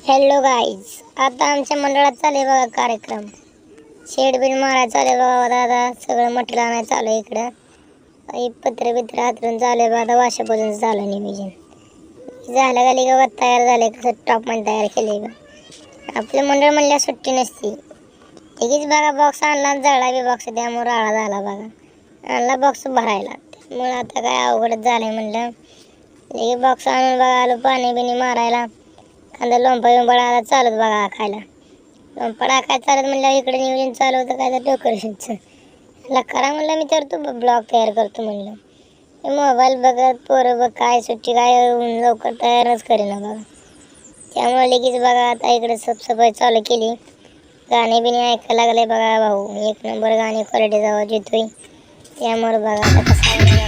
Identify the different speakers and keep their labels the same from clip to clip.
Speaker 1: Hello guys, आता आमच्या मंडळात चालू आहे बघा कार्यक्रम. शेडबिन मारायला चालू आहे बघा. दादा सगळं मटेरियल आणायला चालू आहे इकडं. पत्र बित्र हातरून चालू आहे बघा. वाशापासून चालू आहे नियोजन. झालं गाली गावात तयार झाले. कसं टॉपमध्ये तयार केले बघा. आपलं मंडळ म्हणल्या सुट्टी नसती. लगेच बघा बॉक्स आणला, जळला बी बॉक्स, त्यामुळे राळा झाला बघा. आणला बॉक्स भरायला, त्यामुळे आता काय अवघडच झालंय म्हणलं. लगेच बॉक्स आणून बघा आलो पाणी बिणी मारायला. कांदा लोंबा बिंबा चालत बघा खायला. लोंपडा काय चालत म्हणलं इकडे नियोजन चालू होतं काय तर डेकोरेशनचं. ह्याला करा म्हणलं, मी तर तू ब्लॉग तयार करतो म्हणलं. मोबाईल बघत पोरं बघ काय सुट्टी काय लवकर तयारच करेना बघा. त्यामुळे लगेच बघा आता इकडे साफसफाई चालू केली. गाणे बिणे ऐकायला लागले बघा भाऊ. एक नंबर गाणे क्वालिटीचा आवाज येतोय. त्यामुळे बघा आता कसं आहे बघा.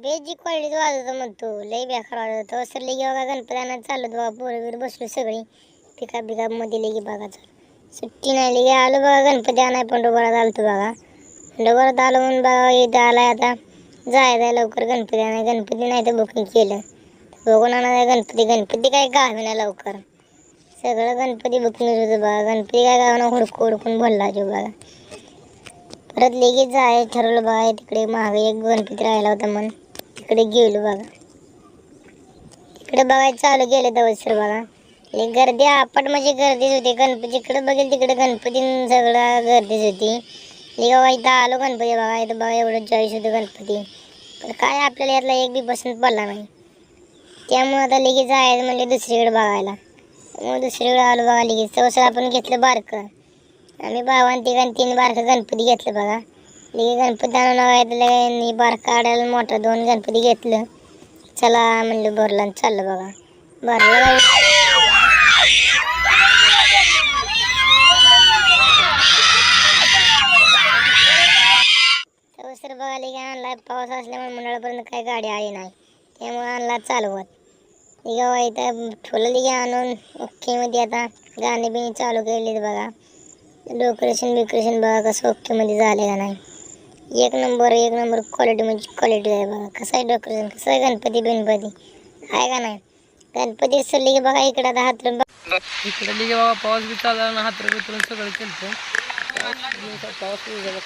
Speaker 1: बेजी क्वालिटी वाजवतो म्हणतो, लई बेकार वाजवतो. सर लगे बघा गणपत्यांना चालत बघा. पोरं बसलो सगळी पिका मध्ये लगे बघा. सुट्टी नाही लगे आलो बघा. गणपती आणाय पंढरपुरात आलतो बघा. पंढरपुरात आलो म्हणून बघा इथं आलाय आता. जायचं लवकर गणपती आणाय. गणपती नाही तर बुकिंग केलं बघून आणाय गणपती. गणपती काय गावी ना लवकर. सगळं गणपती बुकिंग होतं बघा. गणपती काय गावानं हुडकून भरला जो बघा. परत लगेच जाय ठरवलं बघा. तिकडे मागे एक गणपती राहिला होता म्हणून तिकडे गेलो बघा. तिकडे बघायचं चालू गेले दवसर बघा. गर्दी आपट म्हणजे गर्दीच होती. गणपती जिकडे बघेल तिकडे गणपती सगळं गर्दीच होती. बघा इथं आलो गणपती बघा. इथं बघा एवढं चॉईस होतं गणपती. पण काय आपल्याला यातला एक बी पसंत पडला नाही. त्यामुळे आता लगेच जायचं म्हणजे दुसरीकडे बघायला. मग दुसरीकडे आलो बघा लगेच. तवसर आपण घेतलं बारकं. आम्ही भावान तिघांनी 3 बारकं गणपती घेतलं बघा. लगे गणपती आणून बारका आडायला मोठा 2 गणपती घेतलं. चला म्हणलं भरला आणि चाललं बघा. भरला तवसर बघा लगे आणला. पाऊस असल्यामुळे मंडळापर्यंत काही गाडी आली नाही. त्यामुळे आणला चालवत. गावा इथं ठोलं लगे आणून ओकेमध्ये आता गाणे बिणे चालू केलेत बघा. डेकोरेशन बघा कसं ओकेमध्ये झाले का नाही. एक नंबर क्वालिटी म्हणजे क्वालिटी आहे बघा. कसं आहे डेकोरेशन, कसं आहे गणपती बिनपती आहे का नाही. गणपती सरली की बघा इकडे आता हात
Speaker 2: इकडे लिगे बाबा पाऊस बी चालला ना. हात बितरून सगळं केलं. पाऊस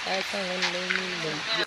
Speaker 2: काय सांगून